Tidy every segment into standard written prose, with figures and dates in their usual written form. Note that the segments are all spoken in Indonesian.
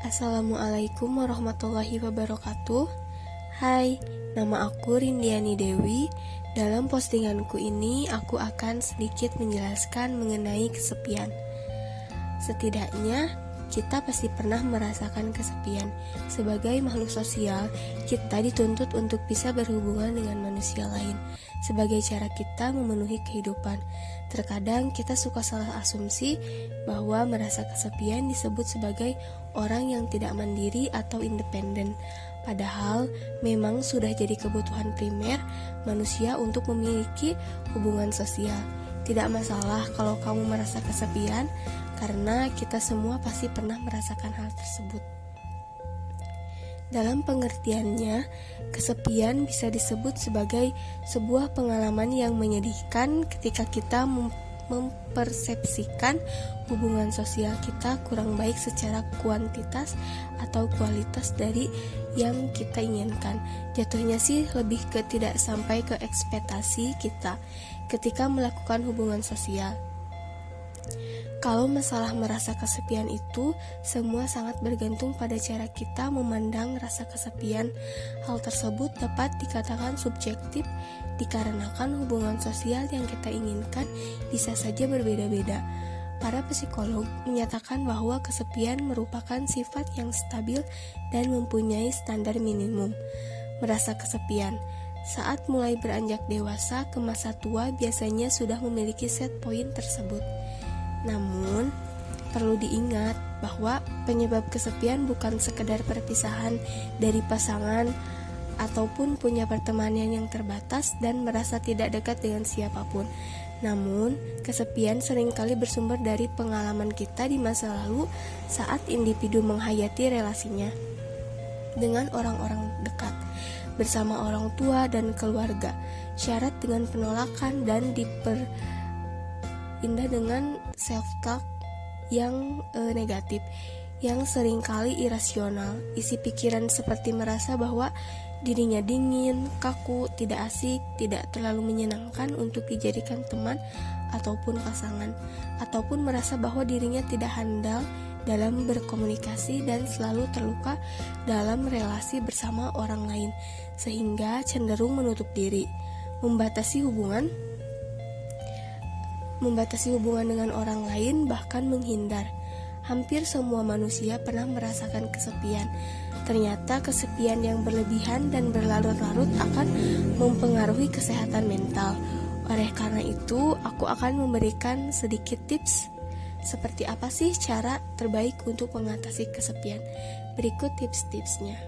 Assalamualaikum warahmatullahi wabarakatuh. Hai, nama aku Rindiani Dewi. Dalam postinganku ini, aku akan sedikit menjelaskan mengenai kesepian. Setidaknya, kita pasti pernah merasakan kesepian. Sebagai makhluk sosial, kita dituntut untuk bisa berhubungan dengan manusia lain sebagai cara kita memenuhi kehidupan. Terkadang kita suka salah asumsi bahwa merasa kesepian disebut sebagai orang yang tidak mandiri atau independen. Padahal memang sudah jadi kebutuhan primer manusia untuk memiliki hubungan sosial. Tidak masalah kalau kamu merasa kesepian, karena kita semua pasti pernah merasakan hal tersebut. Dalam pengertiannya, kesepian bisa disebut sebagai sebuah pengalaman yang menyedihkan ketika kita mempersepsikan hubungan sosial kita kurang baik secara kuantitas atau kualitas dari yang kita inginkan. Jatuhnya sih lebih ke tidak sampai ke ekspektasi kita ketika melakukan hubungan sosial. Kalau masalah merasa kesepian itu, semua sangat bergantung pada cara kita memandang rasa kesepian. Hal tersebut dapat dikatakan subjektif dikarenakan hubungan sosial yang kita inginkan bisa saja berbeda-beda. Para psikolog menyatakan bahwa kesepian merupakan sifat yang stabil dan mempunyai standar minimum. Merasa kesepian saat mulai beranjak dewasa ke masa tua biasanya sudah memiliki set point tersebut. Namun, perlu diingat bahwa penyebab kesepian bukan sekedar perpisahan dari pasangan ataupun punya pertemanan yang terbatas dan merasa tidak dekat dengan siapapun. Namun, kesepian seringkali bersumber dari pengalaman kita di masa lalu saat individu menghayati relasinya dengan orang-orang dekat, bersama orang tua dan keluarga, syarat dengan penolakan dan indah dengan self-talk yang negatif, yang seringkali irasional. Isi pikiran seperti merasa bahwa dirinya dingin, kaku, tidak asik, tidak terlalu menyenangkan untuk dijadikan teman ataupun pasangan, ataupun merasa bahwa dirinya tidak handal dalam berkomunikasi dan selalu terluka dalam relasi bersama orang lain, sehingga cenderung menutup diri, membatasi hubungan dengan orang lain, bahkan menghindar. Hampir semua manusia pernah merasakan kesepian. Ternyata kesepian yang berlebihan dan berlarut-larut akan mempengaruhi kesehatan mental. Oleh karena itu, aku akan memberikan sedikit tips. Seperti apa sih cara terbaik untuk mengatasi kesepian? Berikut tips-tipsnya.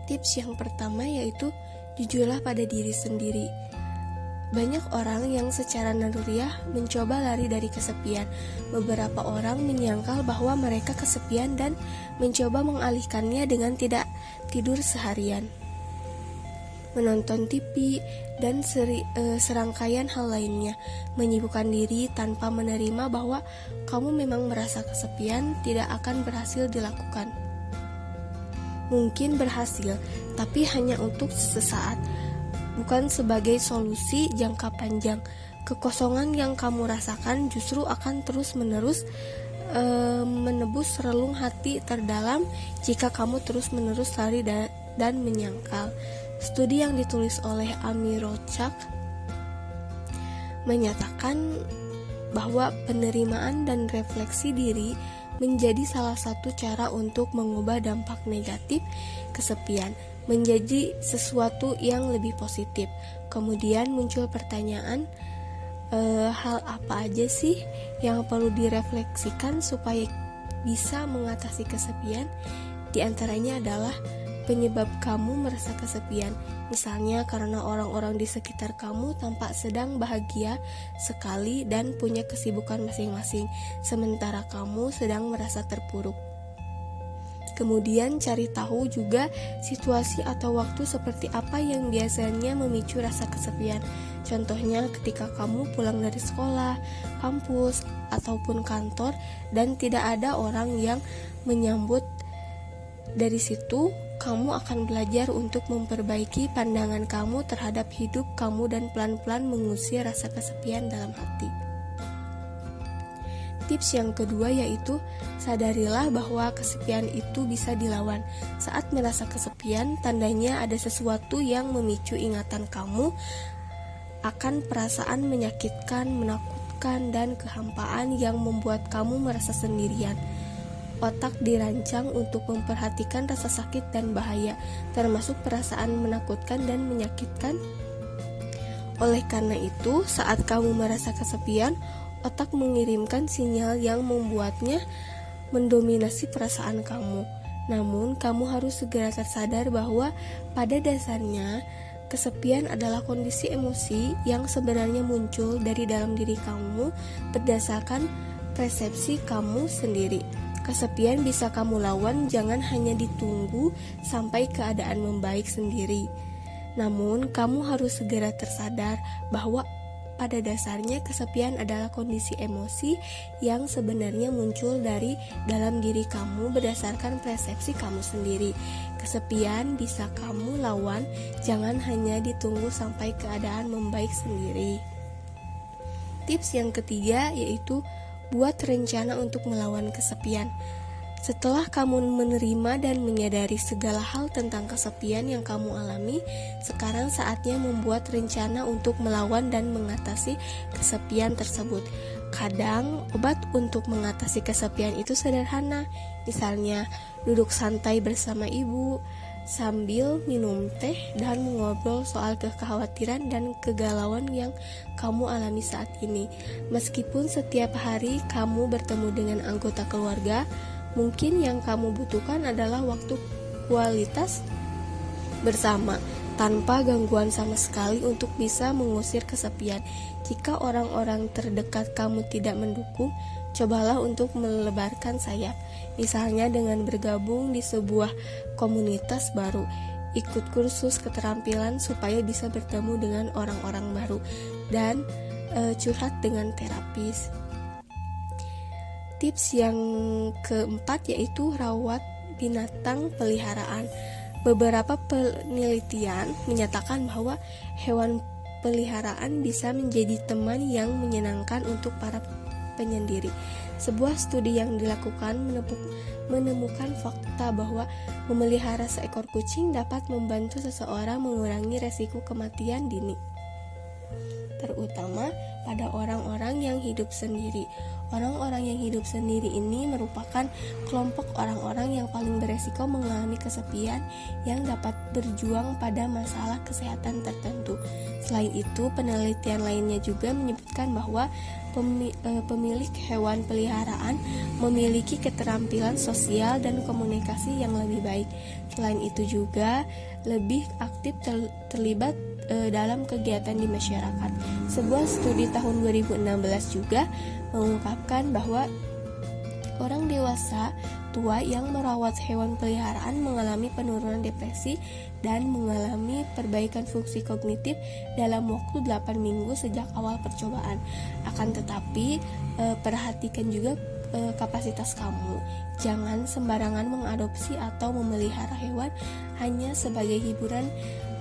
Tips yang pertama yaitu jujurlah pada diri sendiri. Banyak orang yang secara naluriah mencoba lari dari kesepian. Beberapa orang menyangkal bahwa mereka kesepian dan mencoba mengalihkannya dengan tidak tidur seharian, menonton TV, dan serangkaian hal lainnya, menyibukkan diri tanpa menerima bahwa kamu memang merasa kesepian tidak akan berhasil dilakukan. Mungkin berhasil, tapi hanya untuk sesaat, bukan sebagai solusi jangka panjang. Kekosongan yang kamu rasakan justru akan terus-menerus menebus relung hati terdalam jika kamu terus-menerus lari dan menyangkal. Studi yang ditulis oleh Amy Rochak menyatakan bahwa penerimaan dan refleksi diri menjadi salah satu cara untuk mengubah dampak negatif kesepian menjadi sesuatu yang lebih positif. Kemudian muncul pertanyaan, hal apa aja sih yang perlu direfleksikan supaya bisa mengatasi kesepian? Di antaranya adalah penyebab kamu merasa kesepian. Misalnya karena orang-orang di sekitar kamu tampak sedang bahagia sekali dan punya kesibukan masing-masing, sementara kamu sedang merasa terpuruk. Kemudian cari tahu juga situasi atau waktu seperti apa yang biasanya memicu rasa kesepian. Contohnya ketika kamu pulang dari sekolah, kampus, ataupun kantor dan tidak ada orang yang menyambut. Dari situ, kamu akan belajar untuk memperbaiki pandangan kamu terhadap hidup kamu dan pelan-pelan mengusir rasa kesepian dalam hati. Tips yang kedua yaitu sadarilah bahwa kesepian itu bisa dilawan. Saat merasa kesepian, tandanya ada sesuatu yang memicu ingatan kamu akan perasaan menyakitkan, menakutkan, dan kehampaan yang membuat kamu merasa sendirian. Otak dirancang untuk memperhatikan rasa sakit dan bahaya, termasuk perasaan menakutkan dan menyakitkan. Oleh karena itu, saat kamu merasa kesepian, otak mengirimkan sinyal yang membuatnya mendominasi perasaan kamu. Namun, kamu harus segera tersadar bahwa pada dasarnya kesepian adalah kondisi emosi yang sebenarnya muncul dari dalam diri kamu berdasarkan persepsi kamu sendiri. Kesepian bisa kamu lawan, jangan hanya ditunggu sampai keadaan membaik sendiri. Namun, kamu harus segera tersadar bahwa pada dasarnya kesepian adalah kondisi emosi yang sebenarnya muncul dari dalam diri kamu berdasarkan persepsi kamu sendiri. Kesepian bisa kamu lawan, jangan hanya ditunggu sampai keadaan membaik sendiri. Tips yang ketiga yaitu buat rencana untuk melawan kesepian. Setelah kamu menerima dan menyadari segala hal tentang kesepian yang kamu alami, sekarang saatnya membuat rencana untuk melawan dan mengatasi kesepian tersebut. Kadang, obat untuk mengatasi kesepian itu sederhana. Misalnya, duduk santai bersama ibu, sambil minum teh dan mengobrol soal kekhawatiran dan kegalauan yang kamu alami saat ini. Meskipun setiap hari kamu bertemu dengan anggota keluarga, mungkin yang kamu butuhkan adalah waktu kualitas bersama, tanpa gangguan sama sekali untuk bisa mengusir kesepian. Jika orang-orang terdekat kamu tidak mendukung, cobalah untuk melebarkan sayap. Misalnya dengan bergabung di sebuah komunitas baru, ikut kursus keterampilan supaya bisa bertemu dengan orang-orang baru, dan curhat dengan terapis. Tips yang keempat yaitu rawat binatang peliharaan. Beberapa penelitian menyatakan bahwa hewan peliharaan bisa menjadi teman yang menyenangkan untuk para penyendiri. Sebuah studi yang dilakukan menemukan fakta bahwa memelihara seekor kucing dapat membantu seseorang mengurangi resiko kematian dini, terutama pada orang-orang yang hidup sendiri. Orang-orang yang hidup sendiri ini merupakan kelompok orang-orang yang paling beresiko mengalami kesepian yang dapat berjuang pada masalah kesehatan tertentu. Selain itu, penelitian lainnya juga menyebutkan bahwa pemilik hewan peliharaan memiliki keterampilan sosial dan komunikasi yang lebih baik. Selain itu juga lebih aktif terlibat dalam kegiatan di masyarakat. Sebuah studi tahun 2016 juga mengungkapkan bahwa orang dewasa tua yang merawat hewan peliharaan mengalami penurunan depresi dan mengalami perbaikan fungsi kognitif dalam waktu 8 minggu sejak awal percobaan. Akan tetapi, perhatikan juga kapasitas kamu. Jangan sembarangan mengadopsi atau memelihara hewan hanya sebagai hiburan.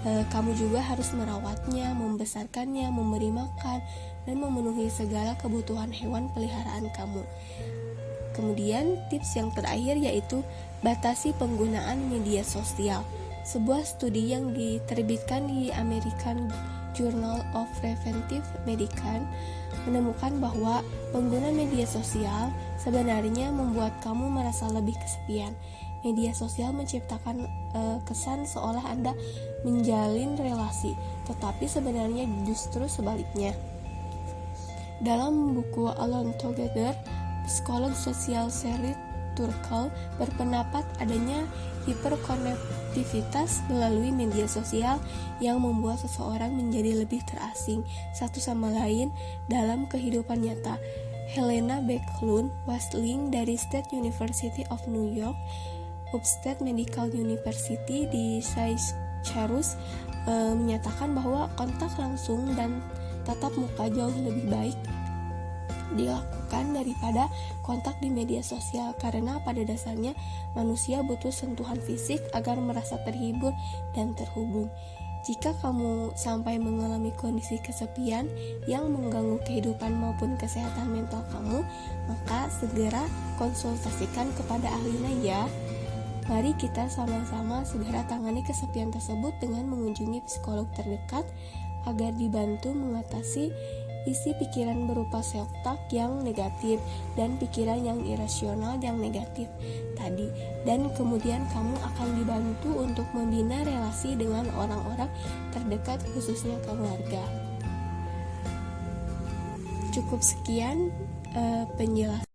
Kamu juga harus merawatnya, membesarkannya, memberi makan, dan memenuhi segala kebutuhan hewan peliharaan kamu. Kemudian tips yang terakhir yaitu batasi penggunaan media sosial. Sebuah studi yang diterbitkan di American Journal of Preventive Medicine menemukan bahwa pengguna media sosial sebenarnya membuat kamu merasa lebih kesepian. Media sosial menciptakan kesan seolah Anda menjalin relasi, tetapi sebenarnya justru sebaliknya. Dalam buku Alone Together, psikolog sosial Sheryl Turkle berpendapat adanya hiperkonektivitas melalui media sosial yang membuat seseorang menjadi lebih terasing satu sama lain dalam kehidupan nyata. Helena Backlund Wasling dari State University of New York, Upstate Medical University di Syracuse menyatakan bahwa kontak langsung dan tatap muka jauh lebih baik dilakukan daripada kontak di media sosial, karena pada dasarnya manusia butuh sentuhan fisik agar merasa terhibur dan terhubung. Jika kamu sampai mengalami kondisi kesepian yang mengganggu kehidupan maupun kesehatan mental kamu, maka segera konsultasikan kepada ahlinya ya. Mari kita sama-sama segera tangani kesepian tersebut dengan mengunjungi psikolog terdekat agar dibantu mengatasi isi pikiran berupa self-talk yang negatif dan pikiran yang irasional yang negatif tadi, dan kemudian kamu akan dibantu untuk membina relasi dengan orang-orang terdekat, khususnya keluarga. Cukup sekian penjelasan